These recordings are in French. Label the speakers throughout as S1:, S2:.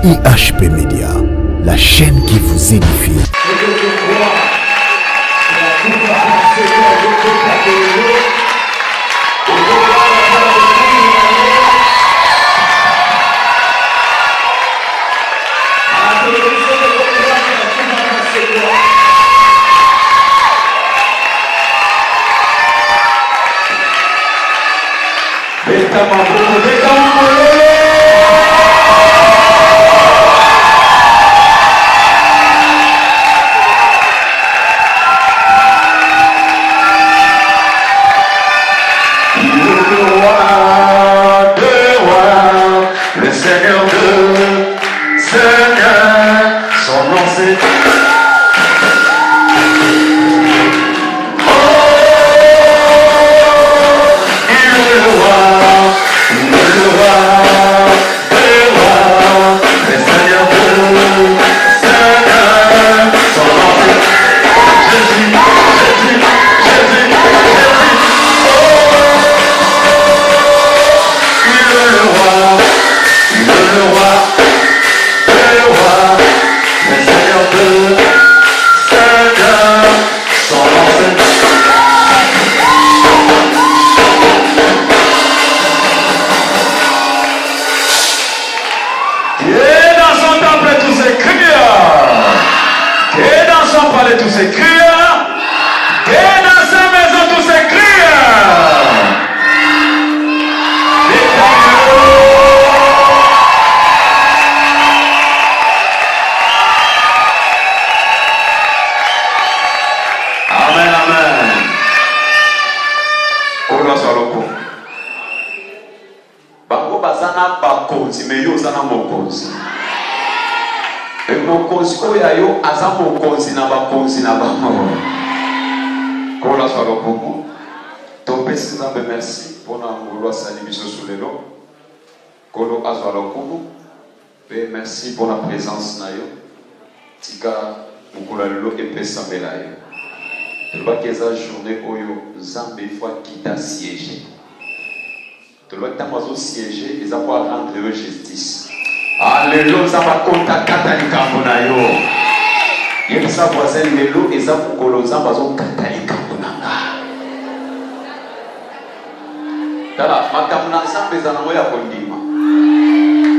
S1: IHP Média, la chaîne qui vous édifie.
S2: Le Seigneur de Seigneur, son nom c'est tous ces cris, et dans sa maison tous ces cris. Amen, amen. Ola saloko. Bango bazana bakonzi, mais yo zana mokonzi. Mokonzi oyo aza mokonzi na bakonzi na bango. Kola swalo kongo. Topesi nzambe merci mpona ngolu asali biso lelo. Kolo azwalo kongo. Pe merci pour la présence na yo. Tika mokolo lelo epesambela yo. Tolobaki eza journée oyo Nzambe fois kita siéger. Tolobaki ntango azosiéger eza po rendre yo justice. Alléluia, ça va contacter les cambonayo. Il y a ça voisin lelo et ça pour colosa bazo katali kambonanga. Dala makamuna Nzambe za nango ya kondima.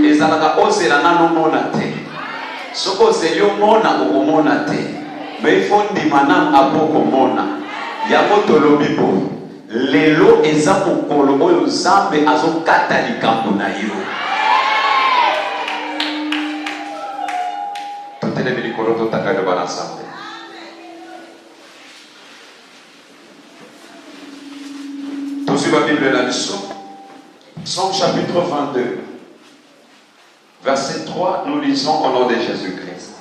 S2: Ezalaka ozela nano mona te. Soko zelio mona okomona te. Mais il faut ndima na apoko mona. Yango tolobi bo. Lelo eza mokolo oyo Nzambe azo katali kambonayo. Tous sur la Bible la leçon. Psaume chapitre 22. Verset 3, nous lisons au nom de Jésus-Christ.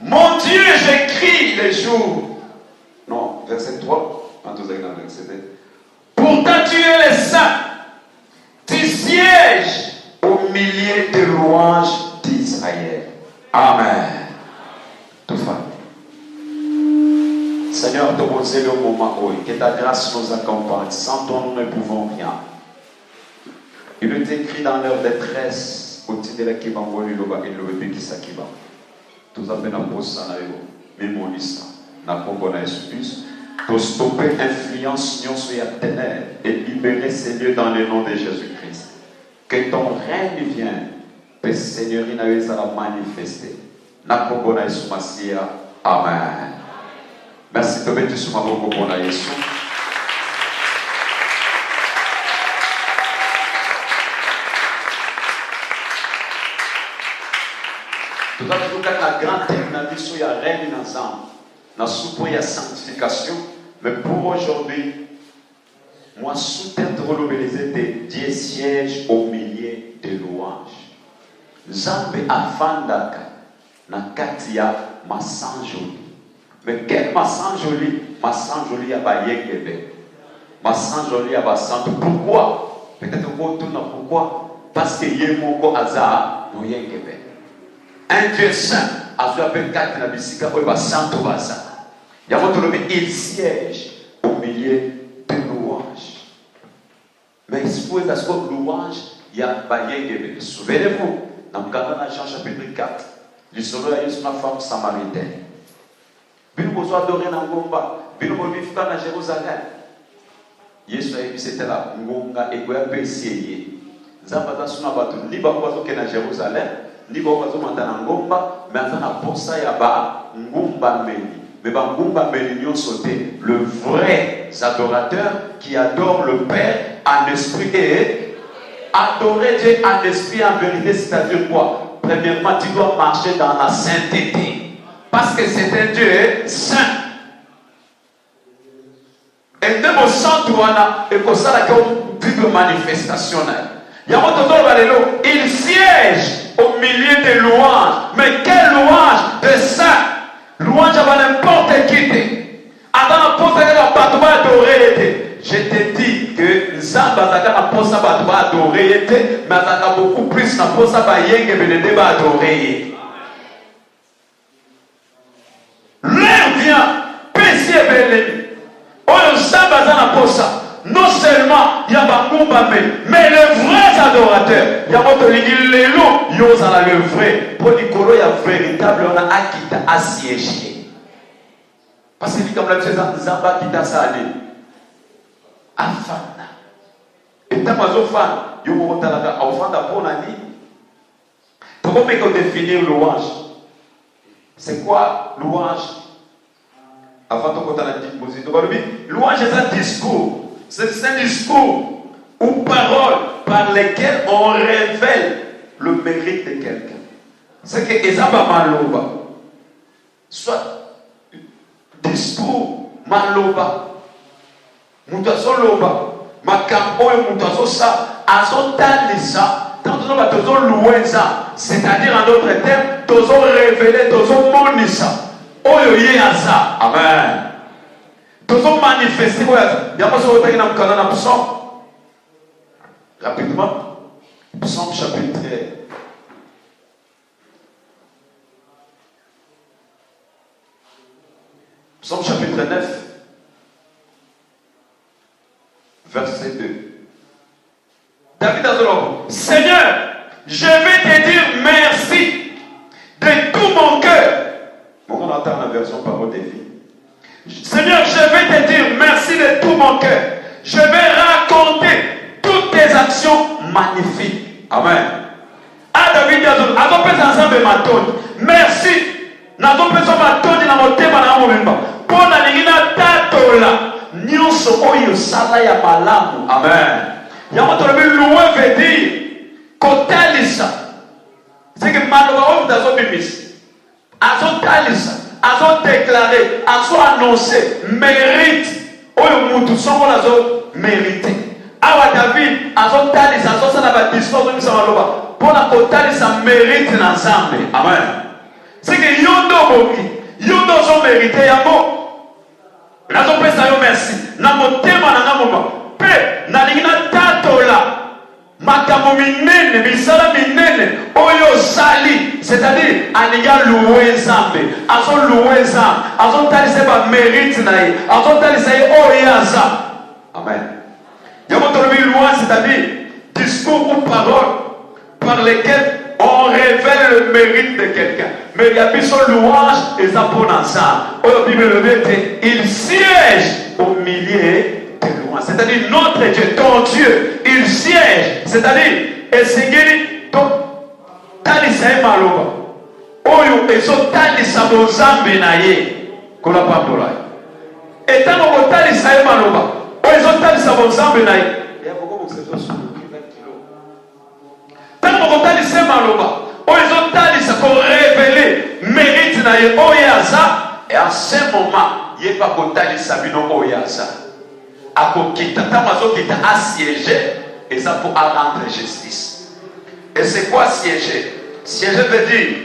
S2: Mon Dieu, j'écris les jours. Non, verset 3. Pourtant tu es le saint. Tu sièges au milieu des louanges d'Israël. Amen. Tout fait. Seigneur, te poser le moment où que ta grâce nous accompagne. Sans toi, nous ne pouvons rien. Il est écrit dans leur détresse, au titre de la Kibangoli, le bébé qui s'acquiva. Tout ça, na posa na yo, mémonista, na kongona espus, pour stopper influence, nion sur la ténèbres et libérer ces lieux dans le nom de Jésus-Christ. Que ton règne vienne. Le Seigneur il a manifesté. Nakobona Yesu Masia. Amen. Merci de mettre sur ma boko pour Yesu. Tout à fait, la grande termination, il y a règne ensemble. Dans soupe, il y a sanctification. Mais pour aujourd'hui, moi, sous-tête relobélisé de Dieu siège au milieu des louanges. Nzambe afandaka na kati ya masanjoli. Mais quel masanjoli? Masanjoli ya bayekebe. Masanjoli ya basanto. Pourquoi? Peut-être qu'on tourne pourquoi? Parce que yemoko aza moyekebe. Un Dieu saint, azo appelle kati na bisika oyo basanto baza. Yamotolobi il siège au milieu des louanges. Mais il se peut parce que louange ya bayekebe. Souvenez-vous. dans Jean chapitre 4. Le solo a eu une femme samaritaine. Bino besoin adorer dans Ngomba. Bino besoin vivre dans Jérusalem. Yesu a dit c'était là. Ngonga et quoi essayer. Zambata suna batu ni ba kwa zoke na Jérusalem. Ni ba kwa zoke na Ngomba. Mais en a pour ça ya ba Ngomba meni. Mais ba Ngomba meni nyon sauté. Le vrai adorateur qui adore le Père en esprit et adorer Dieu en esprit en vérité, c'est-à-dire quoi? Premièrement, tu dois marcher dans la sainteté. Parce que c'est un Dieu saint. Et de mon sang, et comme ça, la Bible manifestation. Il siège au milieu des louanges. Mais quelle louange de saint? Louange à n'importe qui. Avant n'importe quel adorer. Je te dis que Zamba Zaka n'a pas adorer, mais Zaka beaucoup plus n'a pas adorer. L'heure vient, péché belé. Oh, Zamba Zana Posa. Non seulement il y a Bangumba, mais les vrais adorateurs, il y a votre les loups, il y a le vrai. Pour Nicolo, il y a véritable, on a Akita assiégé. Parce que comme la Zamba qui t'a salé. Afana. Et tant que fan, il y a un enfant d'apprendre à dire. Comment définir louange? C'est quoi louange? Avant de dire, louange est un discours. C'est un discours ou parole par lesquelles on révèle le mérite de quelqu'un. C'est que Ezaba Maloba, soit discours Maloba. Mutazo loba, makambo et mutazo sa, azotalisa, tant que nous avons loué ça, c'est-à-dire en d'autres termes, nous avons révélé, nous avons monisa, oyo yeasa, amen. Nous avons manifesté, il y a pas ce que nous avons dans Psaume, rapidement, Psaume chapitre 9. Verset 2. David a dit, Seigneur, je vais te dire merci de tout mon cœur. On entend la version parole des vies. Seigneur, je vais te dire merci de tout mon cœur. Je vais raconter toutes tes actions magnifiques. Amen. Ah, David a dit, merci. Nazo pesa matoni na motema na mobimba. Pona lingina tatola. Nyonso oyo sala ya malamu. Amen. Yamoto le loué veut dire kotalisa. C'est que maloba oyo dazo bimis. Azo talisa, azo déclarer, azo annoncer mérite oyo mutu songo nazo mérite. Awa David azo talisa, azo sala ba discours de maloba. Pona kotalisa mérite na Nzambe. Amen. C'est que yondo boki, yondo so mérite yamo. Nazo pesa yo merci. Na motema na ngamoma. Pe na lingina tatola. Makambo minene, bisala minene. Oyo sali, c'est-à-dire aniga loué Nzambe. Azo loué Nzambe. Azo talise ba mérite na ye. Azo talise ye oyaza. Amen. Yamo tolobi louange, c'est-à-dire discours ou parole par lesquelles on révèle le mérite de quelqu'un. Mais il y a plus son louange et ça pour l'ensemble. Il siège au milieu des louanges. C'est-à-dire notre Dieu, ton Dieu, il siège. C'est-à-dire, et c'est guéri. Donc, Talisa et Maloba. Oyo, et so Talisa Bozambe Naye. Kola Papola. Et tant que Talisa et Maloba. Oyo, so Talisa Bozambe Naye. Il y a beaucoup de choses sur le tant que Talisa et Maloba. Ils ont talisa pour révéler mérite na ye oyaza et à ce moment il pas kotalisa bino oyaza akokita tamazo kita assiéger et ça pour rendre justice. Et c'est quoi siéger? Siéger veut dire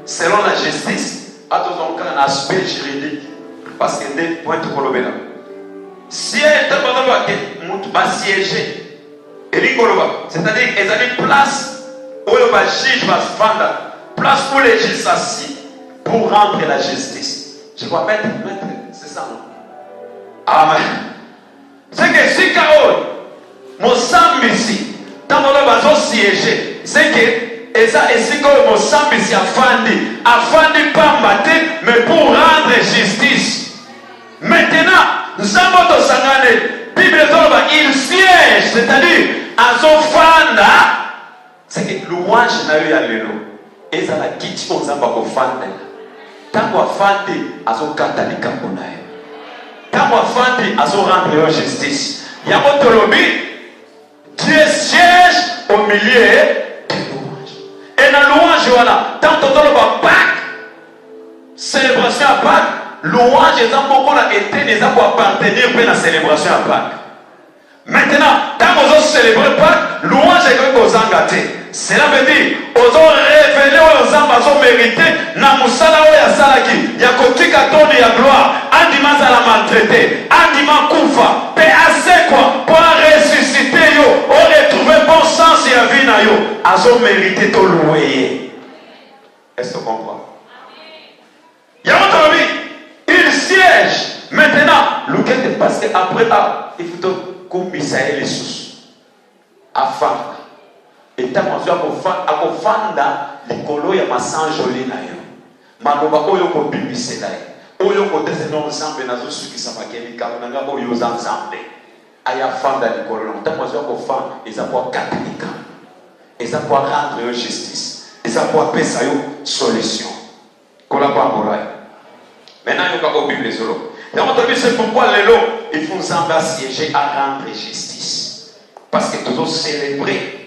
S2: selon la justice à tout un aspect juridique parce que des points de kolobela siège tamazo ba mutu ba siéger et likoloba c'est-à-dire ils ont place où le juge va se vendre, place où les juges s'assient pour rendre la justice. Je dois mettre, c'est ça. Amen. C'est que si Kaol, mon sang ici, dans le bateau siégé, c'est que Et ça, et si comme mon sambi si afandi pambate, mais pour rendre justice. Maintenant, Zamboto Sangane, Bible il siège, c'est-à-dire, Azofanda, c'est que louange n'a eu à l'élo. Et ça la quitte on s'en va au fande. Tant qu'on fande, Azokata les camponaï. Tant qu'on fande, Azorendre justice. Yamotolobi, Dieu siège au milieu de louange. Et dans la louange, voilà, tant que tu as Pâques, célébration à Pâques, louange, les enfants qu'on a été, les enfants appartenir à la célébration à Pâques. Maintenant, quand vous avez célébré Pâques, louange est que vous avez gâté. Cela veut dire, vous avez révélé aux enfants, vous avez mérité, na musala ou ya salaki, ya kotika toni ya gloire, andima za la maltraité, andima koufa, pe assez quoi, pour ressusciter yo, on retrouver bon sens et la vie na yo, azo mérité to louer. Est-ce que tu comprends? Ya votre vie, il siège. Maintenant, l'ouquette parce qu'après, il faut comme Misaël et sous. Afin. Et tant qu'on a fanda les colos ya masanjoli na yo. Maloba oyo ko bimisela. Oyo ko descendre ensemble na zo suki sabakeli kananga oyo ensemble. Aya fanda les colos. Tant qu'on a fanda ils a pour catholique. Ils a pour rendre justice. Ils a pour passer yo solution. Kola pa morai. Maintenant il y a au Bible solo. C'est pourquoi les lots il faut nous siéger à rendre justice. Parce que nous avons célébré.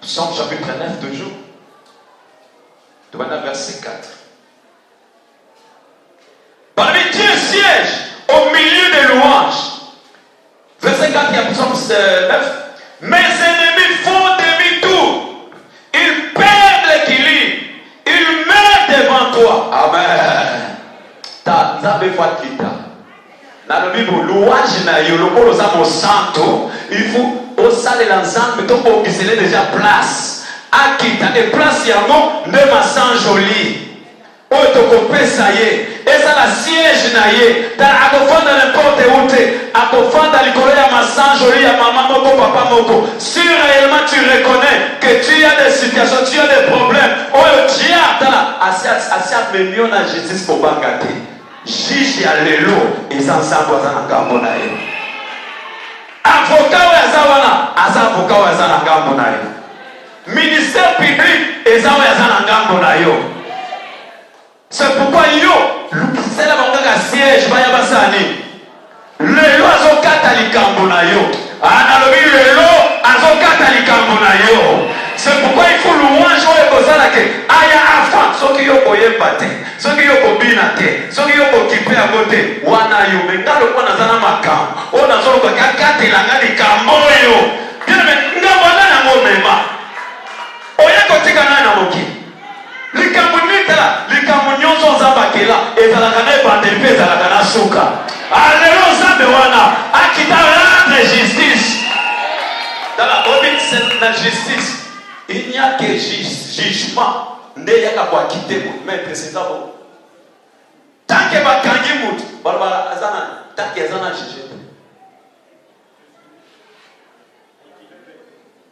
S2: Psaume chapitre 9 toujours. Demandez verset 4. Parmi Dieu siège au milieu des louanges. Verset 4, il y a Psaume 9. Mes ennemis font demi-tour. Ils perdent l'équilibre. Ils meurent devant toi. Amen. Ta nzambe fatita. Na le Bible louange na yo lokolo za mo santo, il faut au salle l'ensemble to ko gisele déjà place. Akita et place yango nde masan joli. O to ko pesa ye. Et ça la siège na ye. Ta akofanda n'importe où te, akofanda likolo ya masan joli ya maman moko papa moko. Si réellement tu reconnais que tu as des situations, tu as des problèmes. Oh Dieu ta asiat me mieux na justice pour bangate. Juge ya lelo ezansambo azana ngambo na ye. Avocat ou azawana avocat ou azana ngambo na ye. Ministère public ezawa azana ngambo na yo. C'est pourquoi yo c'est la bangaka siège baya basani. Lelo azokata likambo na yo. Analobi lelo azokata likambo na yo. C'est pourquoi il faut louange ou ekozala ke aya afa soki yo koyeba te. Soki yo kobina te, soki yo kokipe yango te, wana yo mengalo kwa nazana makambo, o nazolo kwa kakate langa likambo yo. Bien mais ngambo na ngomema. Oya kotika na moki. Likambo nitala, likambo nyonso nzabakela, ezalaka na bandeli pe ezalaka na suka. Alelo nzambe wana, akita rendre justice. Dans la obéissance de la justice, il n'y a que jugement. Nde yaka kwa quitter mon maître c'est d'abord. Tant que bakangi mutu, barbara azana, tant que azana juger.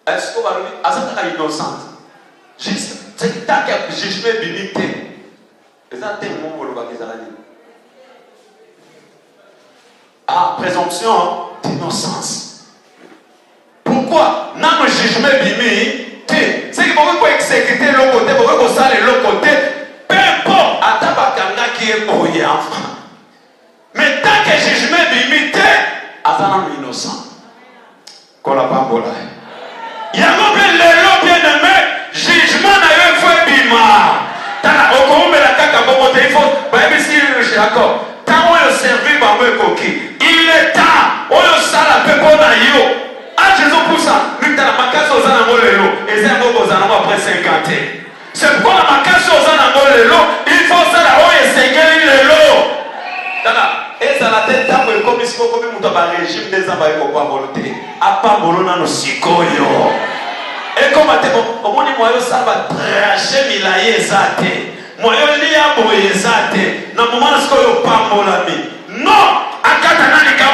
S2: Est-ce que barbara azana innocente? Juste, c'est tant que jugement bibité. Ezana tellement pour le bakizalani. Ah, présomption d'innocence. Pourquoi? N'a le jugement bimi. C'est que vous pouvez exécuter l'autre côté, vous pouvez saler l'autre côté, peu importe, à tabakanga qui est brouillé enfant. Mais tant que jugement d'imité, attendant innocent. Qu'on n'a pas volé. Il y a un peu de bien aimé, jugement n'a eu fait bima. T'as au commun de la caca, il faut, bah, si je suis d'accord. Tant on a servi, bah, il est temps, on a salé peu pour naïo. Ah, Jésus pour ça, nous t'as la macasse aux anamolelo, et c'est un peu aux anamolelo après 50 ans. C'est pourquoi la macasse aux anamolelo, il faut ça là, oh, et c'est guéri le lot. Et ça la tête d'âme, comme il faut, comme il y a un régime des âmes, il faut pas volonté. À pas volonté, nous sikoyo. Et comme au moins, moi, ça va tracher milaye zate. Moi, je lis à boyer zate. Dans le moment où il n'y a pas molami. Non, à Katana, il y a un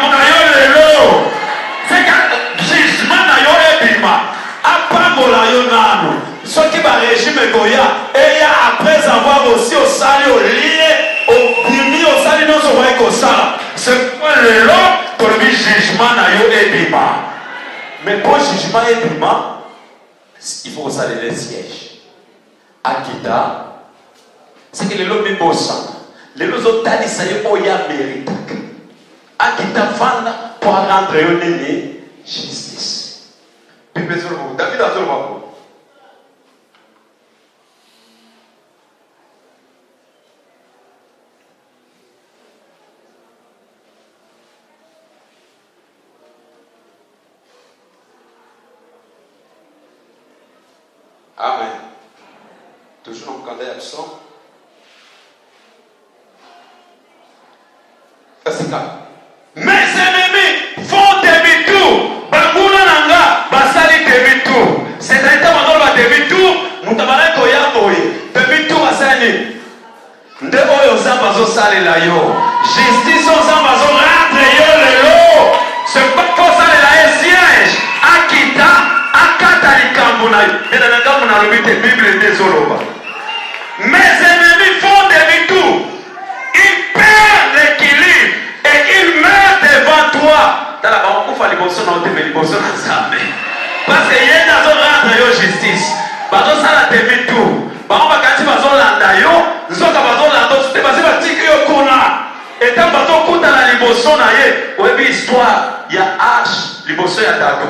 S2: c'est que jugement na yo ebima. apambola yo nano. Ce qui va régime goya et après avoir aussi au sali au lié au bimi au sali non so va sala. C'est quoi le lot pour le jugement na yo ebima. Mais pour jugement ebima, il faut que ça les sièges. Akita, c'est que les lots bibosa. Les lots otali ça yo oya mérite. Akita fanda pour rendre yo nene justice. David a fait le Amen. Toujours en candidat absent. Verset 4. Mes ennemis font demi-tour. Banguna nanga, basali demi-tour. C'est-à-dire que demi-tour, mutabana toya boye. Demi-tour asani. Nde oyo zamba zo sale la yo. Justice o zamba zo rentre yo lelo. C'est pas pour ça la siège. Akita, akata likambo na yo. Et dans le cas où on a le Bible des Zoloba. Mes ennemis font demi-tour. Ils perdent l'équilibre et ils meurent devant toi. Dans la banque, il faut les bosser dans les bosser ensemble. Parce qu'il y a une zone de justice. Bazo sala demi-tour. Bazo bakati bazo landa yo. Zoka bazo landa. C'était basé par tiki yo kona. Et tant bazo kuta na liboso na ye. Webi histoire. Il y a H. Liboso ya dado.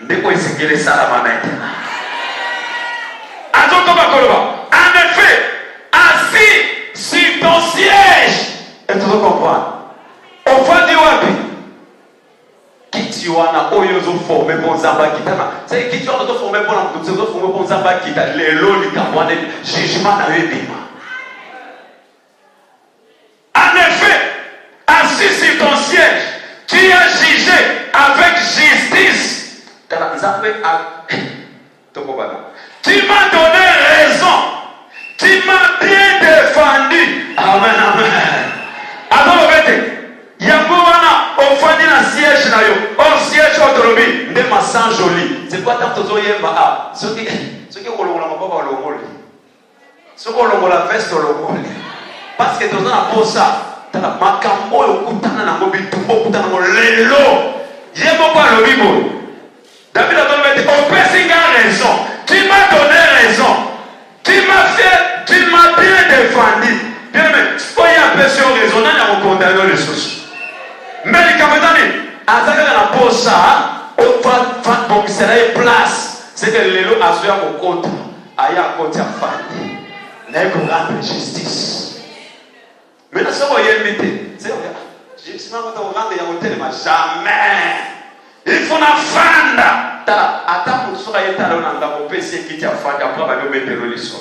S2: Ndeko isikele sala maintenant. En effet, assis sur ton siège, et tu dois comprendre. Au fond du wapi, qui tu as formé pour Zamba Kitana. C'est qui tu as formé pour la formé pour Zamba Kitana. Les lois du Cameroun, jugement dans le débat. En effet, assis sur ton siège, tu as jugé avec justice. Tu m'as donné raison. Tu m'as bien défendu. Amen, amen. Alors, Yamboana, au fond de la siège, au siège autonomie, ne m'a sans joli. C'est quoi tant que yemba? Ce qui est au long, ce qui est au long, la veste au long. Parce que tu as pour ça, tu as ma cambo, au kutana, na mobi, tu au kutana, lelo. Yembo pas le bibo. David a donné au pressing raison. Tu m'as donné raison. Tu m'as bien défendu. Bien, mais soyez un peu sur raison, on a condamné les choses. Mais les caméras, à la pose ça, au fait, pour que ça ait place, c'est que les lots assurent mon compte, aïe à côté à Fandi, n'est qu'on rendre justice. Mais là, ça va y inviter. C'est vrai, je ne sais pas quand on rentre, il y a un hôtel, mais jamais. Il faut la fanda. Attends, pour ça, il y a un PC qui t'a fait après, on va mettre le lisson.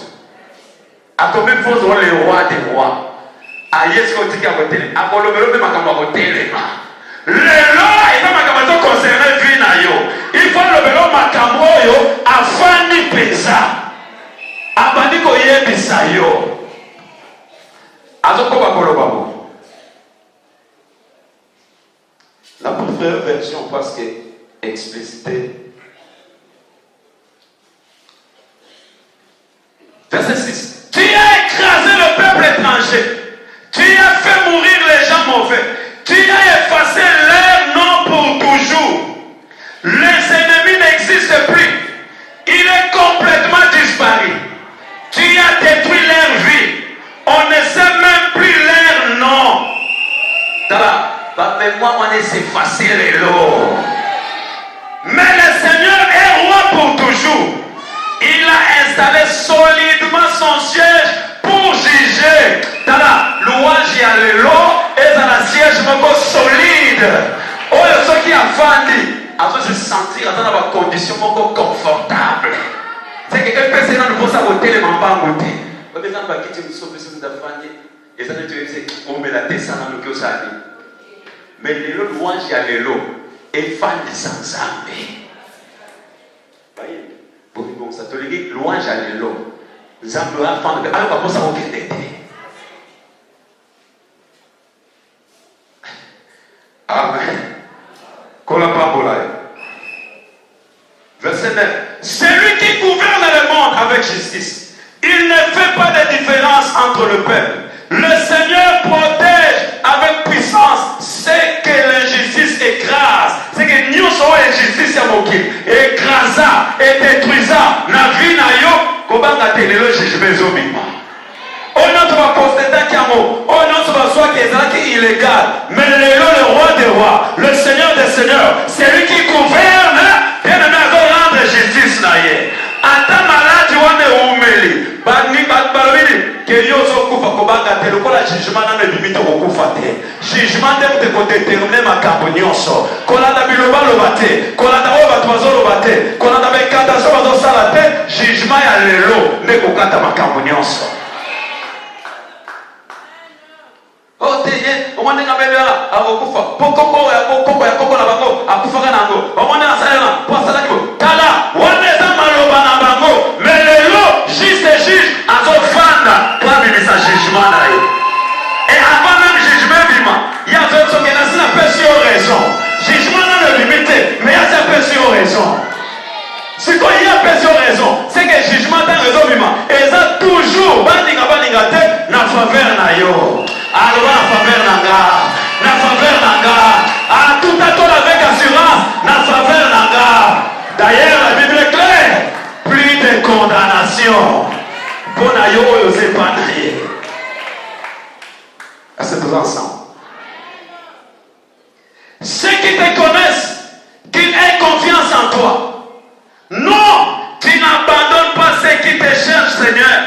S2: À combien de fois on les rois des rois? À yes, on dit qu'à côté, à Colombo, même à côté, les mains. Le loi est dans ma caméra concernée, Vinayo. Il faut le vélo, ma caméra, à Fanny Pesa. À Bandiko Yebisayo. À Zokoba Colombo. La première version, parce que explicité. Verset 6. Tu as écrasé le peuple étranger. Tu as fait mourir les gens mauvais. Tu as effacé leur nom pour toujours. Les ennemis n'existent plus. Il est complètement disparu. Tu as détruit leur vie. On ne sait même plus leur nom. Mais moi, on est effacé les lots. Mais le Seigneur est roi pour toujours. Il a installé solidement son siège pour juger. Dans la louange, il y a le lot et dans la siège solide. Oh, ceux qui ont fandi, à se sentir dans une condition confortable. C'est que quelqu'un peut se pour saboter les mamans à côté. Quand les gens vont quitter une sauce de fandi, les gens vont dire on met la tête dans le cœur. Mais les louanges, il y a le lot et fandi sans armée. Voyez? Bon, ça te le dit, louange à l'élo. Nous avons un enfant de. Alors, comment ça va être? Amen. Verset 9. Celui qui gouverne le monde avec justice. Il ne fait pas de différence entre le peuple. Le Seigneur protège avec puissance ce que l'injustice écrase. C'est que nous sommes l'injustice à Moki. Écrasa et détruisa. Na vie na yo. Kobanga telelo jijime zobima. On a trouvé constater qu'il y a un mot. On a trouvé qui est illégal. Mais le roi des rois, le Seigneur des seigneurs, c'est lui qui gouverne. Bien aimé, à rendre justice. Ata malade, on est oumeli. Bani balbini. Que yo so kufa kobanga te lokola jugement na bibito kokufa te. Jugement de te ko déterminer makambo nyonso. Kolanda biloba lobate, kolanda oba twazo lobate, kolanda bekata so bazo sala te, jugement ya lelo ne kokata makambo nyonso. Oh teye, o mwana ngabela akokufa. Pokoko ya koko na bango akufa kana ngo. O mwana asala po asala kibo. Kala wana za maloba na bango. Mais lelo juste juge azofanda kwa bibisa jugement na ye. Et avant même jugement bima, il y a d'autres qui n'a pas sur raison. Jugement n'a pas limité, mais il y a pas sur raison. Ce qu'il y a pas sur raison, c'est que jugement dans raison bima, et ça toujours baninga te na faveur na yo. Alors na faveur na faveur à tout à tour avec assurance, na faveur na. D'ailleurs la Bible est claire, plus de condamnation. Pour na yo c'est pas naïe. Est-ce que tous ensemble? Ceux qui te connaissent, qu'ils aient confiance en toi. Non, tu n'abandonnes pas ceux qui te cherchent, Seigneur.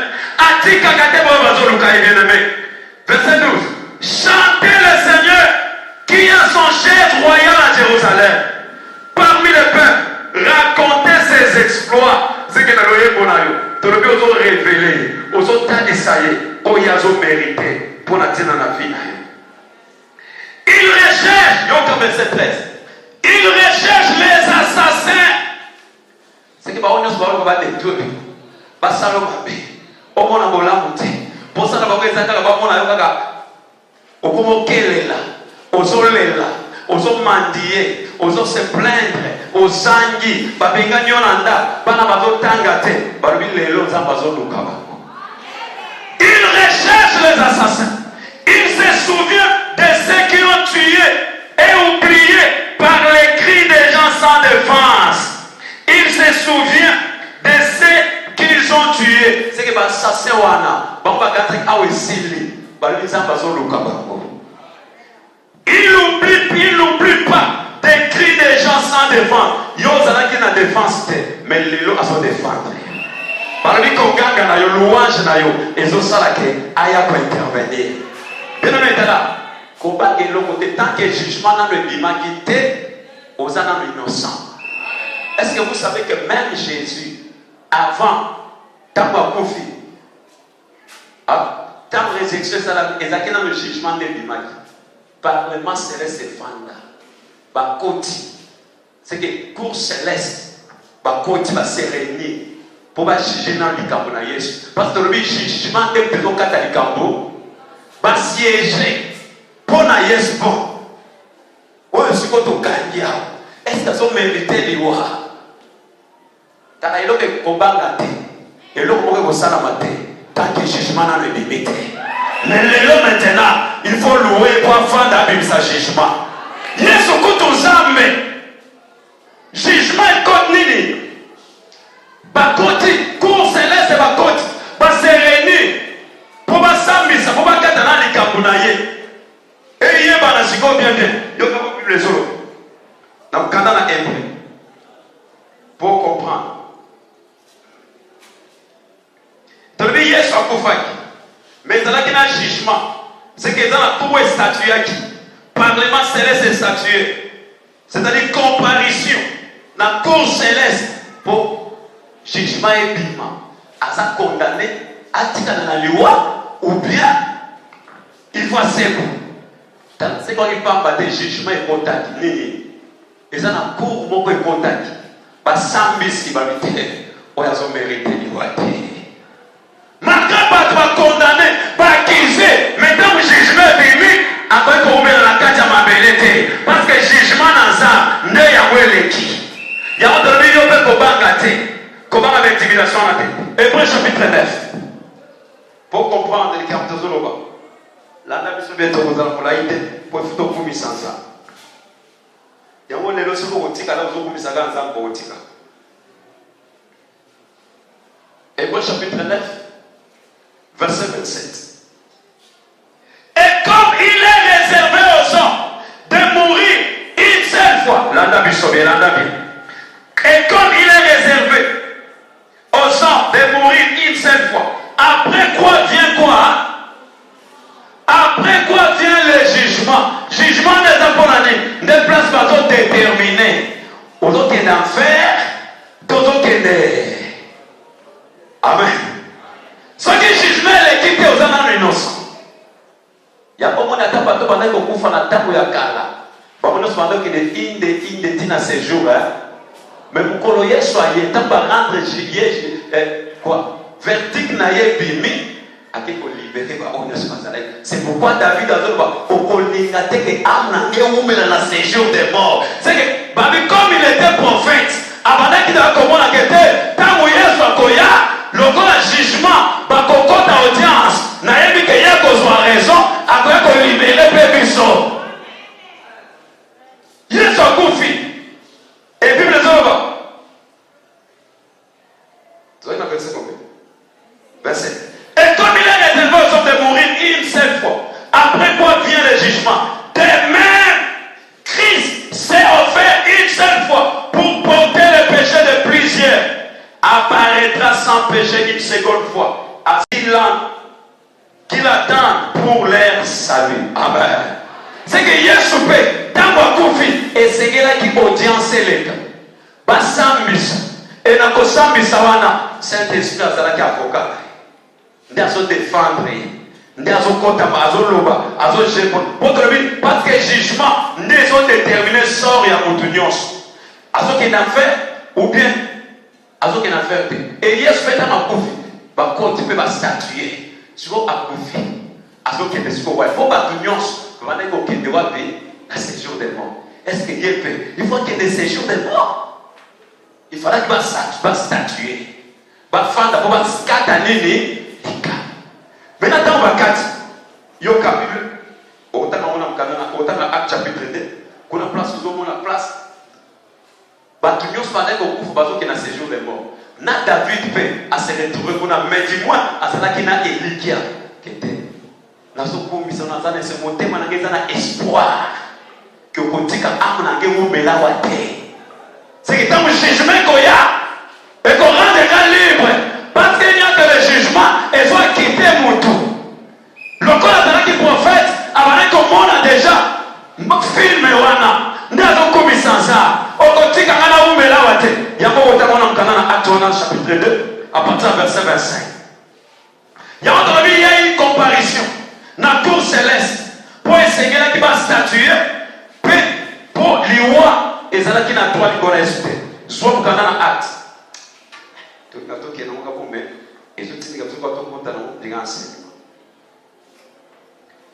S2: Verset 12. Chantez le Seigneur qui a son chef royal à Jérusalem. Parmi les peuples, racontez ses exploits. C'est que nous avons révélé, aux autres essayés, aux autres mérité pour la vie. Il recherche, verset 13, il recherche les assassins. C'est que on va détruire. Au moins, on va pour ça, on mendier, on se plaindre, on zangi, babenga nyonanda, bana bazotangate, barubi lelo zambazoduka. Il recherche les assassins. Il se souvient de ceux qui ont tué et oublié par les cris des gens sans défense. Il se souvient de ceux qu'ils ont tués. C'est que l'assassin wana, il n'oublie pas des cris des gens sans défense. Yozana qui n'a défense, mais les lots à se défendre. Par lui qu'on gagne na yo louange na yo, et zo salake aya pour intervenir. Bien aimé là, qu'on bague le côté tant que jugement dans le bima qui était aux âmes innocents. Est-ce que vous savez que même Jésus, avant, tant qu'on confie, tant résurrection, il y a dans le jugement de bima Parlement céleste et fanda. Bakoti. C'est que cour céleste. Bakoti va se réunir. Pour juger dans le camp de Jésus. Parce que le jugement est plutôt catholique. Va siéger. Pour Jésus. Bon. Oui, je suis contre le est-ce qu'ils ont mérité les rois? Car il y a des combats. Et l'homme va se tant que le jugement n'a pas limité. Mais maintenant, il faut louer pour faire la Bible sa jugement. Il y a ce coup aux âmes. Jugement est contre Nini. Bakoti, cour céleste et bakoti. Ba se réunir. Pour ba sambisa, pour ba katana li kambunaye. Et il y a ba na siko bien bien. Yo ka ko les autres. Na kanda na embri. Pour comprendre. Tolbi Yesu akufaki. Mais dans un jugement, c'est que dans la tour est statué qui Parlement céleste est statué. C'est-à-dire comparution dans la cour céleste pour jugement et paiement. À ça condamné, à tirer dans la loi, ou bien il faut assez bon. C'est quand il parle de jugement et contact. Et ça, dans la cour, mon contact. Pas sans bis qui va me dire, on a mérité de voter. Maintenant, pas toi condamné, pas accusé. Maintenant, le jugement est venu. Après qu'on met dans la carte à ma belle. Parce que le jugement dans ça, n'est pas qui. Il y a un donné, il y a un peu de Comment la intimidation en tête? Hébreu chapitre 9. Pour comprendre les cartes de l'Oba. Là, nous sommes bientôt aux Alpolaïdes pour faire tout pour ça. Il y a un moment où nous sommes au Tika, nous sommes au Tika. Hébreu chapitre 9, verset 27. Et comme il est réservé aux hommes de mourir une seule fois, et comme il est réservé aux hommes de mourir une seule fois, après quoi vient quoi? Après quoi vient le jugement? Jugement n'est pas pour l'année, ne place pas d'autres déterminés. Aux autres qui est d'enfer, d'autres qui est. Amen. Ce qui jugement est quitté aux hommes innocents. Il y a pas de temps pour pendant qu'on fait la table ya kala. Pas de temps que des tina ces jours mais pour qu'on y soit y temps pour rendre juillet quoi verdict na ye bimi à qui qu'on libérer ba on c'est pourquoi David a dit au kolinga te que amna et ou mena na séjour des morts. C'est que babi comme il était prophète avant qu'il a comment la kete tant yesu akoya lokola jugement ba kokota audience na yebi que ya kozwa raison après qu'on libère le biso. Yesu akufi. Et puis les autres. Tu vois, il m'a versé combien? Verset. Et comme il est réservé aux hommes de mourir une seule fois, après quoi vient le jugement. De même, Christ s'est offert une seule fois pour porter le péché de plusieurs. Apparaîtra sans péché une seconde fois. À qu'il attend pour leur salut. Amen. C'est que Yesu peut, tant qu'on confie, et c'est là qui audience les gars. Basambisa, et n'a pas sambisa wana, Saint-Esprit a zala qui avocat. Ndazo défendre, ndazo kotama, azo loba, azo jepon. Parce que jugement, ndazo déterminé sort et à moutunios. Azo qui n'a fait, ou bien, azo qui n'a fait. Et Yesu fait dans ma confie, va continuer à statuer. Sur à confie, azo qui est sur ouais, faut pas moutunios. La séjour des morts. Est-ce qu'il y a paix? Il faut qu'il y ait des séjours des morts. Il faudra qu'il va statuer. Il va faire d'abord scatanini. Maintenant, on va quatre. Il y a un Bible. Autant dans Acte chapitre 2. Qu'on a place, on a place. Batunios pendant qu'on couvre bateau qui est dans le séjour des morts. Na David peut à se retrouver qu'on a mais dis-moi à cela qui n'a Élikia qui était. Nous sommes mis en train de se monter, mais nous avons espoir que nous continuons à nous c'est que dans le jugement qu'il y a, et qu'on rend les gens libres, parce qu'il n'y a que le jugement, et soit quitter mon tout. Le corps qui prophète, avant que monde a déjà filmé, nous avons commis sans ça. Au côté, quand on a il y a un Acte chapitre 2, à partir du verset 25. Il y a une comparaison. Dans la cour céleste, pour essayer qui va statuer, pour les rois, et c'est là qui n'a pas de connaissance. Soit pour qu'on a un acte. Tout le monde qui est dans le monde, et je dis que tout le monde est dans l'enseignement.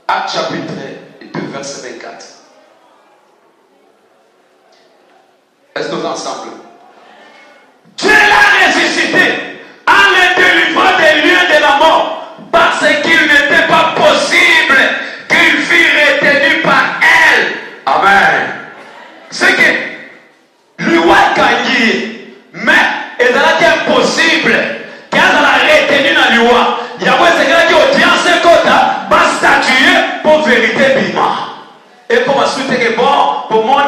S2: Acte chapitre 2, verset 24. Est-ce que nous ensemble? Dieu l'a ressuscité en le délivrant des lieux de la mort. Parce qu'il n'était pas possible qu'il fût retenu par elle. Amen. C'est que lui a gagné, mais il est impossible qu'il ait retenu dans lui. Il y a un qui audience kota va statuer pour vérité bima. Et pour ma suite que bon, pour mon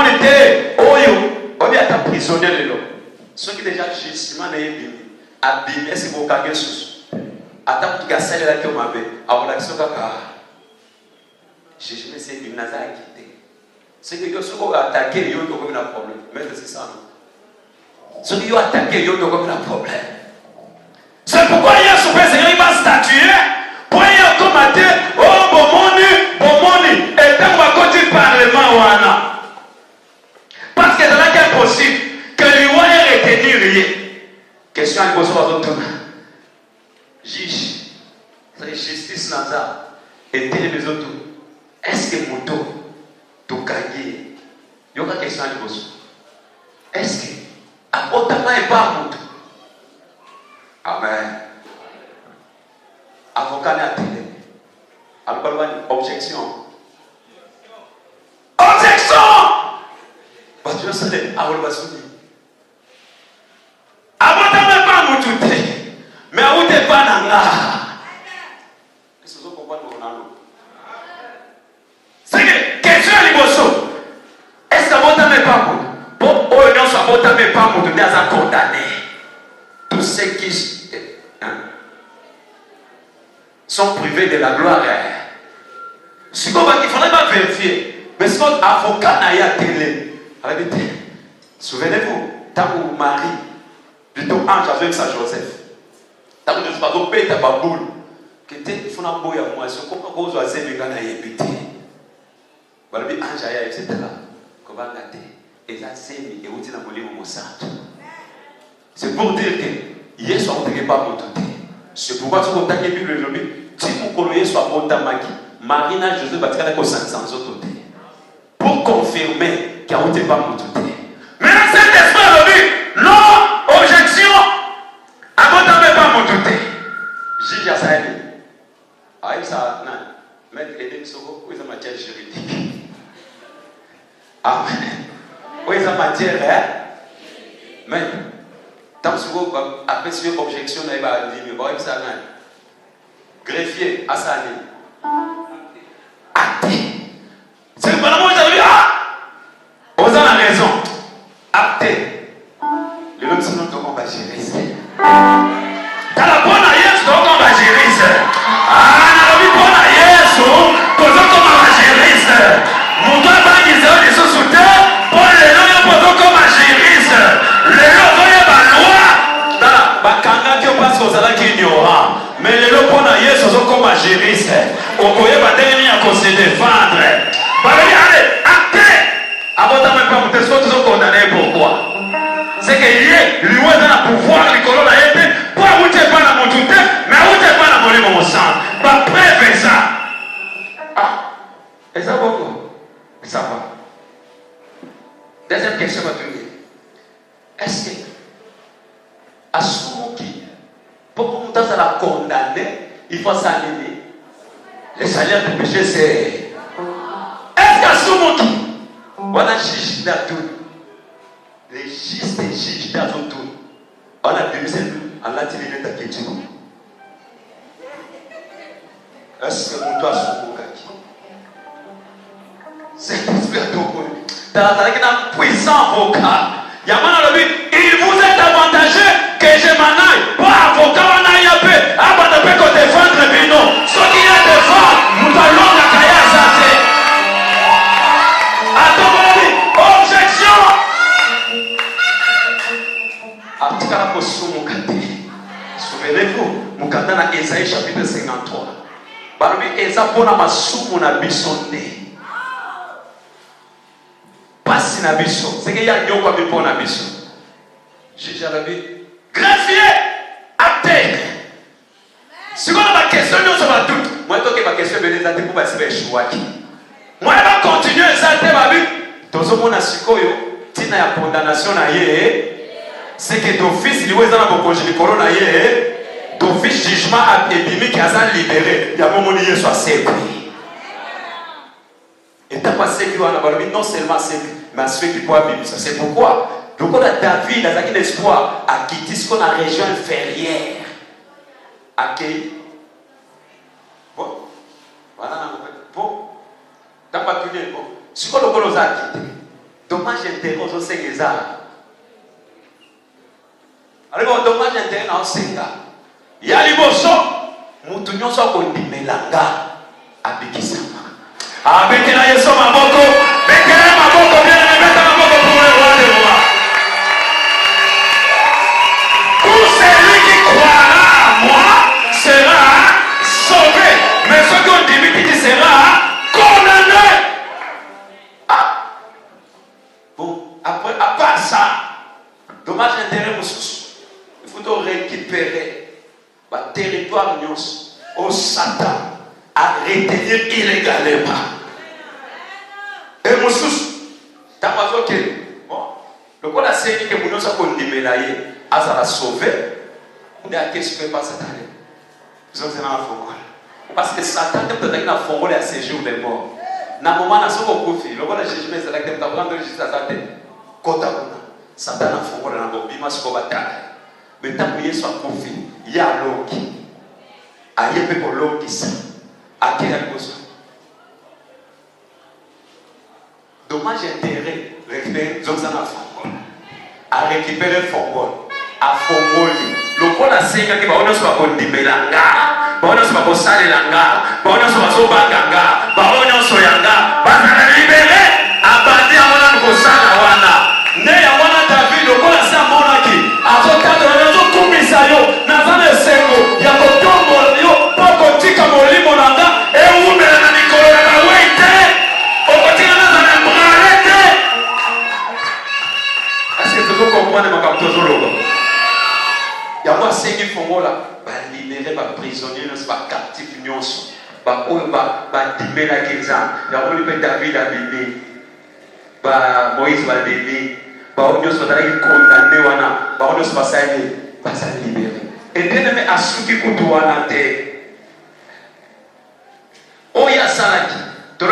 S2: été, on est à prisonnier de l'eau. Ceux qui déjà jugement n'est pas abîmé, c'est pour caguer sous. Attends, tu as celle là qui m'a fait. Avant l'action, je me suis dit, Nazar quitté. C'est que ceux qui ont attaqué, ils ont eu un problème. Mais c'est ça. Ceux qui ont attaqué, ils ont eu un problème. C'est pourquoi il y a ce Seigneur, il va statuer. Pour y automatiser, oh, bon, et tant qu'on va continuer le parlement, parce que c'est là qu'il est possible que lui ait retenu rien. Question à poser aux autres. Juge, c'est justice Nazar. Et les autres. Est-ce que mon dos, tu gagnes? Il y a une question à poser. Est-ce que, autant n'est pas mon dos? aolobasuni. Abotame pas mutute. Mais aoute pas nanga. Est-ce que vous comprenez mon nom? C'est que question à liboso. Est-ce que abotame pas mutute? Pour eux non soit abotame pas mutute mais à condamné. Tous ceux qui sont privés de la gloire. Si il faudrait pas vérifier. Mais si votre avocat n'a pas télé, souvenez-vous, tant que Marie, plutôt ange avec sa Joseph, tant que Joseph a coupé ta baboule, qui était, il faut un beau à moi, c'est comme quand vous avez des gars à éviter. Voilà, ange a etc. Comment gâter? Et ça, c'est et vous dites dans le livre Mossad. C'est pour dire que hier soir, on ne peut pas monter. C'est pourquoi si vous avez la Bible aujourd'hui, si vous connaissez soit Montamaki, Marina Joseph va tirer 500 autres. Pour confirmer qu'il n'y a pas monté. Mais dans cet esprit aujourd'hui, non, objection, à Montamaki pas monté. J'ai ça aidé. Ah, ça, non. Maître Edem Soro, où est la matière juridique? Amen. Où est la matière, hein? Mais, tant que vous avez une objection, vous avez dit, mais ça, non. Greffier, Assani. Acté. C'est que pendant que vous avez dit, vous avez la raison. Acté. Le nom sinon, on va gérer ça. Dans la bonne aïeuse, donc on va gérer ça. Dans la vie bonne aïeuse, donc on va gérer ça. Mon gars va dire des choses sous terre, pour les gens, donc on va gérer ça. Les gens vont y avoir la loi. Dans la bakanga qui passe aux alaks ignorants. Mais les gens pour aïeuse, donc on va gérer ça. On connaît pas dernier à se défendre. Allez, acté. Avant de même pas vous tester, tous sont condamnés. Pourquoi? C'est que lui a dans le pouvoir, les colons a été, pas vous t'es pas dans mon tout, mais vous t'es pas dans mon sang. Pas prêt ça. Ah, et ça va quoi? Ça va. Deuxième question à tenir. Est-ce que, à ce moment qui, pour qu'on tente à la condamner, il faut s'aligner. Le salaire du péché, c'est. Est-ce qu'à ce moment qui, voilà, juge dans tout. Les justes juges dans tout. On a vu c'est en latin il est à Kético. Est-ce que mon toit sur mon kaki? C'est l'esprit de ton dans un puissant avocat. Il y a maintenant le but, il vous est avantageux que je m'en aille. Pas avocat, on a y a peu. Ah, bah, ne peut qu'on défendre, mais non. Ce qui est défendre, nous allons la caille santé. Attends, mon ami, objection. Souvenez-vous, Mukata na Esaïe chapitre 53. Balobi eza pona masumu na biso nde. Pasi na biso, c'est que ya nyoko bi pona biso. Jésus a dit greffier acte. Si on a ma question nous ça va tout. Moi toke ma question benez ate pour basi be chouaki. Moi va continuer ça te babi. Tozo mona sikoyo tina ya condamnation na ye. C'est que d'office, il y a un congé de corona, d'office, jugement épidémique qui a libéré. Il y a un moment où il soit sécurisé. Et t'as pas sécurisé, non seulement sécurisé, mais ceux qui peuvent vivre. C'est pourquoi, donc on a David, dans un espoir, à quitter ce qu'on a région inférieure. Accueilli. Bon, voilà, bon, t'as pas pu dire, bon, ce qu'on a quitté. Dommage, j'interroge au Seigneur. Alors, dommage intérêt dans Senga. Il y a les bossons. Moutounion soit qu'on dit Melanga. Abikisama. Abikina Yeso Maboko. Bekele Maboko. Bien aimé, mettez Maboko pour le roi des rois. Tout celui qui croira à moi sera sauvé. Mais ce qu'on dit, qui sera condamné. Ah. Bon, après, à part ça, dommage intérêt pour ce. Il faut récupérer le territoire au Satan à retenir illégalement. Et mon sous, t'as pas vu que bon, le coup de la série que nous avons libéré, à ça la sauver, on est à qu'est-ce qui se passe cette année? Nous sommes dans la forêt. Parce que Satan est peut-être dans la forêt à ces jours des morts. Dans le moment où on a sauvé le coup de fil, le coup de la jugement, c'est là que tu as pris le justice à sa tête. Satan a fongola na bobima siko batala. Mais tant que Yesu a confié, il y a l'oki. Aïe pe ko l'oki ça. À quel cause? Dommage intérêt récupérer Zozana Fongol. À récupérer Fongol. À Fongoli. Le col a séqué qui va on se va pour Dibelanga. On se va pour Salelanga. On se va pour Baganga. On se va pour libérer. Abandi à mon Kosala Wana. Ne ya wana David. Le col a sa monaki. Avocat de la maison Kumisayo. Nazane Sengo. Yakotombo. Yo. Poko Tika Molimo Nanga. Et où me la Nicolo la Wente. Okotina Nazane Bralete. Est-ce que tu comprends ma captozolo? Il y a moi qui font là, libérer les prisonniers, les captifs, les libérer la Kézan. Il y a moi David a bébé, Moïse va bébé, on va condamner, on va libérer. Et bien aimé à ceux qui coûtent la terre. Oh, il y a ça là.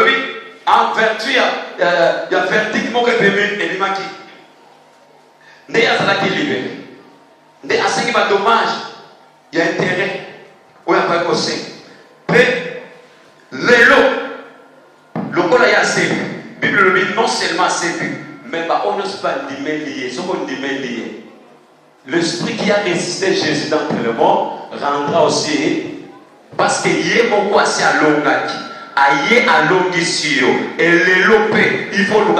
S2: En vertu, il y a verdict qui est bébé et il m'a dit. Il y a ça qui est libéré. Des assez pas dommage, il y a intérêt. Où il y a pas de mais le col a assez. Bible le dit non seulement assez, mais on ne peut pas lier. Ce qu'on dit lié. L'esprit qui a résisté Jésus d'entre les morts rendra aussi. Parce que y est mon quoi c'est à l'ongaki. Aïe à l'ongisio et le lopé il faut le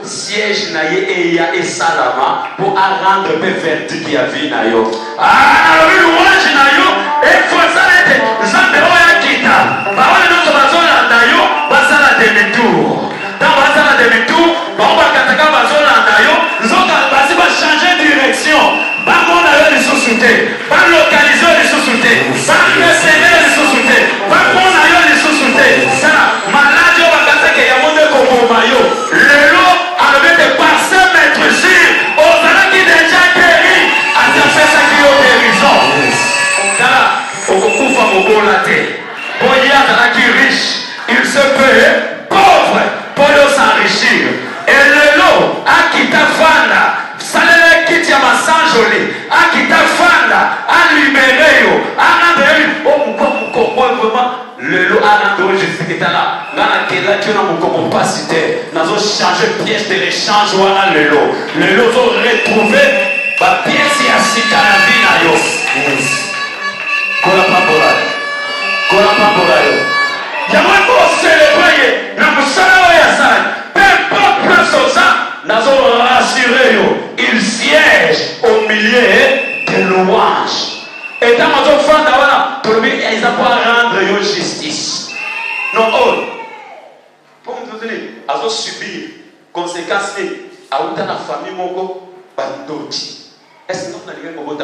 S2: siège naïe et ya et salama pour rendre le verdict qui a vu naïo ah oui louange naïo et faut s'arrêter zambero ya kita parole nous bazola naïo basala demi-tour dans basala demi-tour on va kataka bazola naïo zoka basi va changer direction ba mon naïo les sous-soutés ba localiser les sous-soutés ba recéder les sous-soutés ba mon naïo les sous-soutés ça malade yo bakata ke ya monde ko mayo lelo alobete passer maître sur ozala qui déjà guéri a fait ça qui au guérison dala okokufa mobola te boya dala qui riche il se peut pauvre pour s'enrichir et lelo akita fanda salele kiti ya masanjoli akita fanda a libéré yo a rendre o vraiment le lot a rendu Jésus qui était là. Là, tu as mon capacité. Nous avons changé pièce de l'échange. Voilà le lot. Le lot va retrouver la pièce et à si la vie. Kola Pambola. Il y a moins pour célébrer. Nous avons célébré. Peu importe ce ça, nous avons rassuré. Il siège au milieu de louanges. Et dans notre enfant, ils n'ont pas rendre justice. Non, pour nous donner, ils ont subi conséquences à la famille Moko, Bandoti. Est-ce que nous avons dit que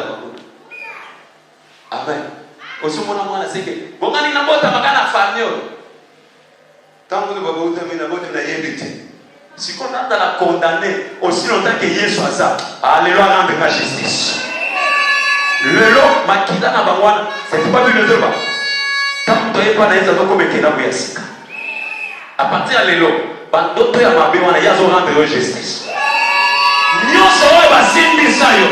S2: amen. Aussi, mon amour, c'est que vous avez la famille. Tant que vous avez évité. Si on a la condamné, aussi longtemps que Jésus soit ça, alléluia, rendre la justice. Le lot, makita na bangwana, c'est pas du le tant que tu n'es pas dans comme Kena Bouyasika. À partir de l'eau, bandoto ya mabe wana yazo rendre justice. Nyonso oyo basimbi sayo,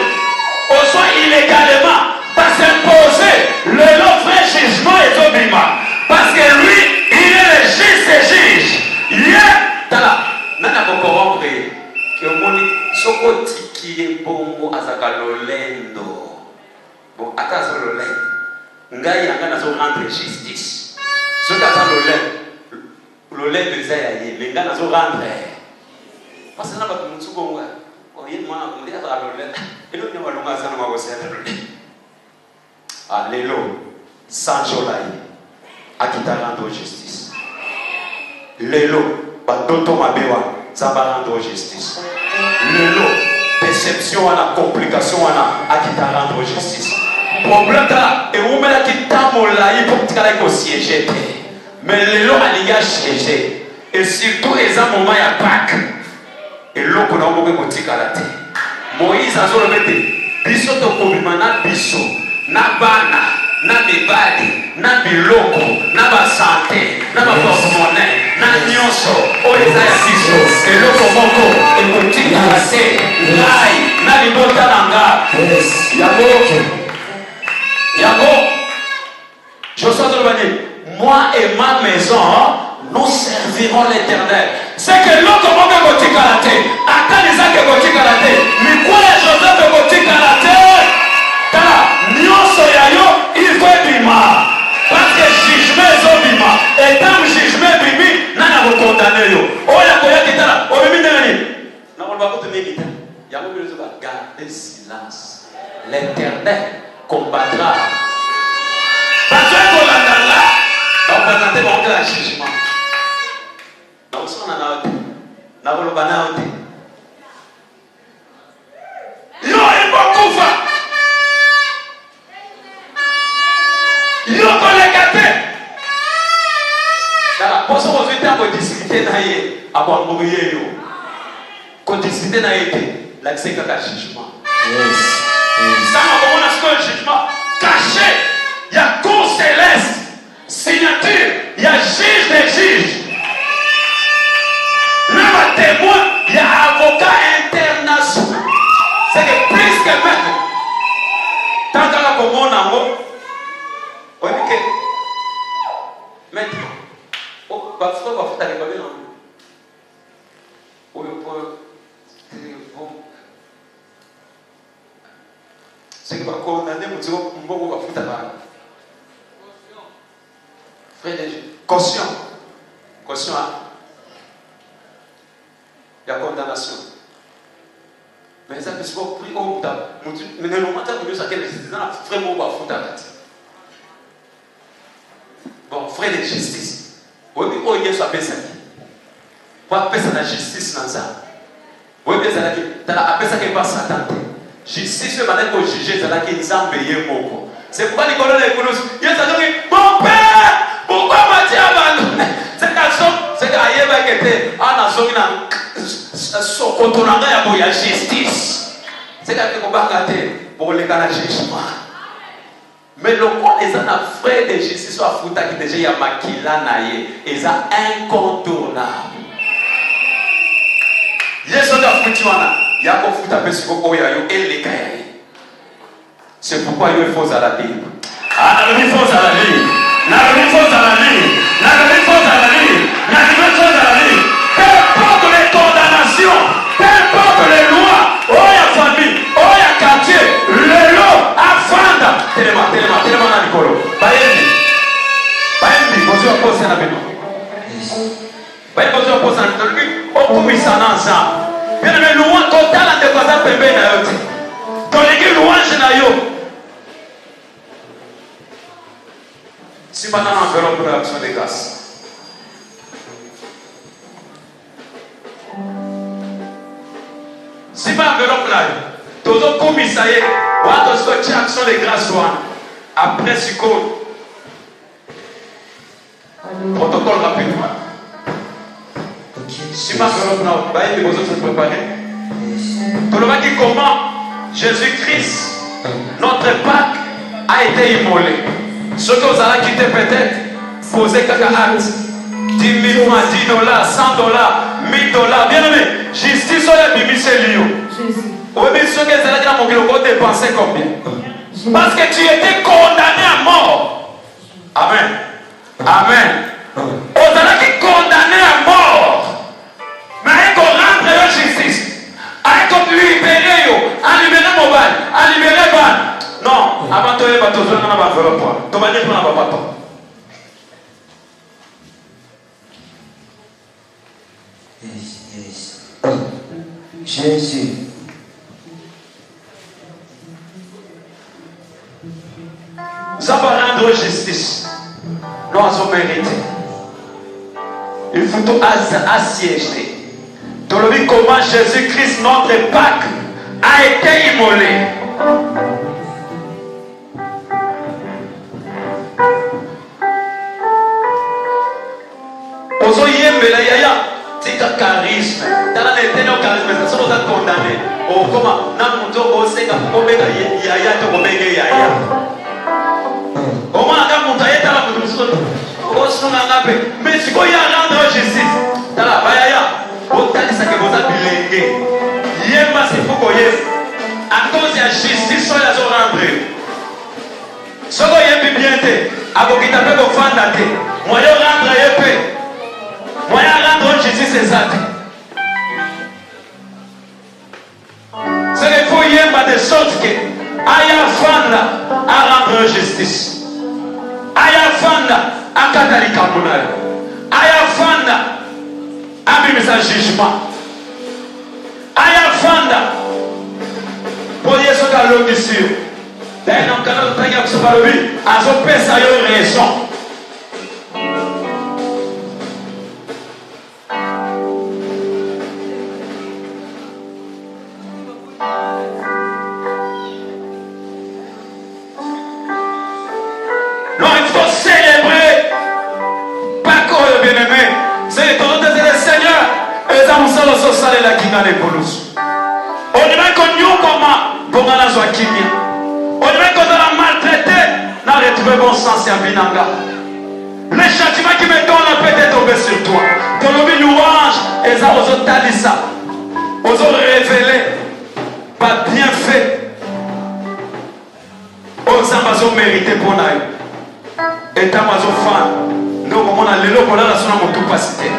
S2: soit illégalement, pas s'imposer le lot vrai jugement et obima. Parce que lui, il est le juste juge. Il est tala. Nana kokorompre que moni soko tiki e bongo azaka lolendo. Bon, attends le lait. Ngai yanga nazo rendre justice. Ce qu'attend le lait de Zayaye, les gars nazo rendre. Parce que là, pas tout le monde. Il y a un peu de lait. Et l'autre, il y a un peu de lait. Alléluia. Sans jolaï. À qui t'a rendre justice. Lélo. Bandoto mabewa. Ça va rendre justice. Lélo. Déception à la complication à qui t'a rendre justice. Problème là, et vous mettez qui t'a molai pour que tu sièges. Mais le lot a l'égard siégé. Et surtout, les hommes moment à Pâques. Et l'eau qu'on a oublié de tirer à la terre. Moïse a dit biso to komimana biso na bana na mibali, na biloko, na basante, na baportemone, na nyonso, oyo eza ya biso, eloko moko ekotikala te, ngai, na libota na nga. Yango, Josué Zolobani, moi et ma maison, nous servirons l'Éternel. C'est que l'autre moko ekotikala te, akanizaki ekotikala te, mikolo ya Joseph ekotikala te. Tala, nyonso ya yo, il faut bima. Parce que jugement est bima. Et tant que jugement bimi, nana vous condamner yo. Oya koya kitala, obimi nani. Na on va pas te méditer. Ya mo besoin de garder silence. L'Éternel combattra. Parce que pour la dala, on va tenter de la jugement. Na on s'en a naote. Na on va naote. Yo il faut kufa. Yo kolekate. Dala, poso ozwita ko discuter na ye, abo mbuye yo. Ko discuter na ye, la kseka ka jugement. Yes. Ça m'a comment est-ce que le jugement caché, il y a cour céleste, signature, il y a juge des juges. Même un témoin, il y a avocat international. C'est que plus que maître. Tant qu'on a comme on a mot, on dit que maître, oh, parfois on va faire des babes. Oh, c'est que quand on a des mots, on va foutre à balle. Frère des caution. Caution, hein? Il y a condamnation. Mais ça peut se faire plus haut. Mais le moment où ça fait vraiment on va foutre à balle. Bon, frère de justice. Oui, mais il y a ça fait ça. Pour appeler ça la justice dans ça. Oui, mais ça appelle ça qui passe à tenter. Justice, c'est maintenant qu'on juge, c'est là qu'ils ont payé mon. C'est pourquoi les colonnes et les colosses, ils ont dit, mon père, pourquoi m'as-tu abandonné? C'est qu'Aïe va quitter, en azonina, son contournant il y a justice. C'est qu'on va gâter pour les cas de jugement. Mais le quoi les gens frère de justice soit fouta qui déjà y a maquilla naïe, ils sont incontournables. Yes, on a foutu en a. C'est pourquoi il faut à la Bible. Ah, il faut à la Bible. Il faut à la Bible. Il faut à la Bible. Il faut à la Bible. Peu importe les condamnations, peu importe les lois, oh il y a famille, oh il y a quartier, le lot, afanda. Tellement, dans le colo. Bayebi, bonjour, pose un abonnement. Bayebi, bonjour, pose un abonnement. Oh, comme il s'en a ça. Bien aimé, louange totale en dépassant pépé na yo. Ton équipe louange na yo. Si maintenant on fait l'enveloppe de l'action de grâce. Si pas enveloppe là, tous les commissariats, on a tous les action de grâce après ce code. Protocole rapidement. Si ma enveloppe là, il faut se préparer. Tout le monde dit comment Jésus-Christ, notre Pâque, a été immolé. Ce que vous allez quitter peut-être, posez quelques actes. 10 000 francs, $10, $100, $1000. Bien aimé, justice, on a bimi c'est lui. Oui, mais ceux qui sont là, ils vont dépenser combien? Parce que tu étais condamné à mort. Amen. Amen. Vous allez condamné à mort. Mais il faut rendre la justice. Il faut libérer, libérer mon bail, libérer bail. Non, avant de faire tout ça, on va faire le point. Tu vas dire qu'on n'a pas de temps.
S3: Jésus.
S2: Ça va rendre justice. Nous avons mérité. Il faut tout assiéger. Dans le vie comment Jésus-Christ, notre Pâque, a été immolé. C'est un charisme. Dans l'éternel charisme, ça nous a condamnés. Oh, comment? Nous avons dit, oh, c'est un yaya. Mais si vous y rendre justice, dans la bayaya, vous avez dit que vous avez bilingué. Hier, c'est pour que à cause de la justice, vous allez rendre. Ce que vous avez bien fait, à vous qui tapez vos fans d'athée, moi je rendre épée. Moi je rendre justice exacte. C'est qu'il faut y avoir de sorte que Aya Fanda a rendre justice. Aya Fanda a catholique Munal. Aya Fanda a mis un jugement. Aya Fanda pour dire ce qu'a l'homme ici. D'ailleurs, dans le canal de Taïga, vous savez, à ce point, ça y a raison. Non, il faut célébrer. Pas quoi le bien-aimé. C'est le Seigneur. Et ça, on s'en sort la kingane pour nous. On dirait qu'on y a comment pour la Zoakimia. On dirait qu'on a maltraité. On a retrouvé bon sens et un binanga. Les châtiments qui mettent on a peut-être tombé sur toi. Ton nom louange. Et ça, on s'en t'a dit ça. On s'en révélé. Pas bien fait. On s'en va mériter pour nous. Et ta maison fan, nous on a le loco là la son mon tout passé.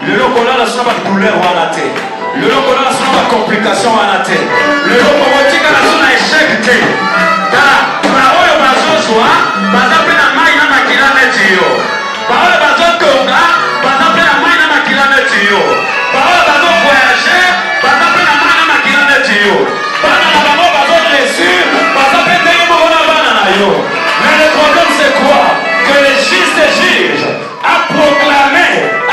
S2: Le loco là la son pas douleur ou raté. Le loco là la son pas complication ou raté. Le loco on dit que la son a échec té. Ta parole bazo soit, baza pe na mai na makila netio. Parole bazo tonga, baza pe na mai na makila netio. Parole bazo voyager, baza pe na mai na makila netio. Bana na bango bazo reçu, baza pe te mo na bana na yo. Mais le problème c'est quoi? Que le juste juge a proclamé, a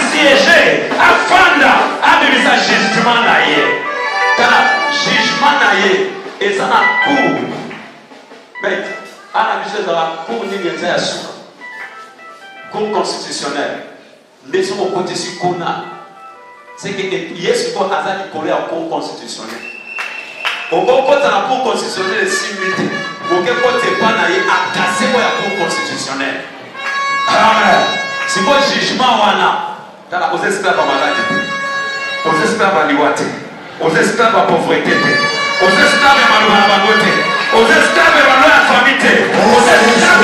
S2: siégé, a fanda, a mis sa jugement naïe. Car jugement naïe, et ça n'a cours. Mais, à la mission de la cour, nous sommes à souka. Cour constitutionnelle. Nous sommes au côté de qu'on a. C'est que Yesu ko azali collé à cour constitutionnelle. Au côté de la cour constitutionnelle, c'est 6 minutes. Vous ne pouvez pas à casser la cour constitutionnelle. Si vous jugement, aux esclaves à maladie, aux esclaves à liwate, aux esclaves à pauvreté, aux esclaves à malheureusement, aux esclaves à malheureusement, aux esclaves à la quantité.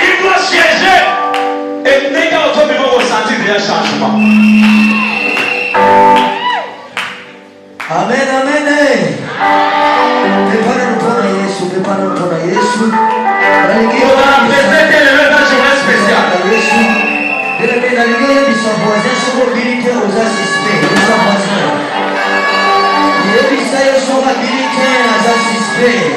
S2: Il doit siéger et n'est qu'à votre niveau ressentir un changement.
S3: Amen, amen. Prepare-nous pour Jésus, prepare-nous pour Jésus.
S2: On a présenté le même journée spéciale.
S3: La lumière de son voisin, son mobilité aux assispés, de son voisin. Les visages sont habilités aux assispés.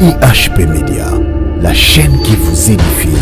S1: IHP Média, la chaîne qui vous édifie.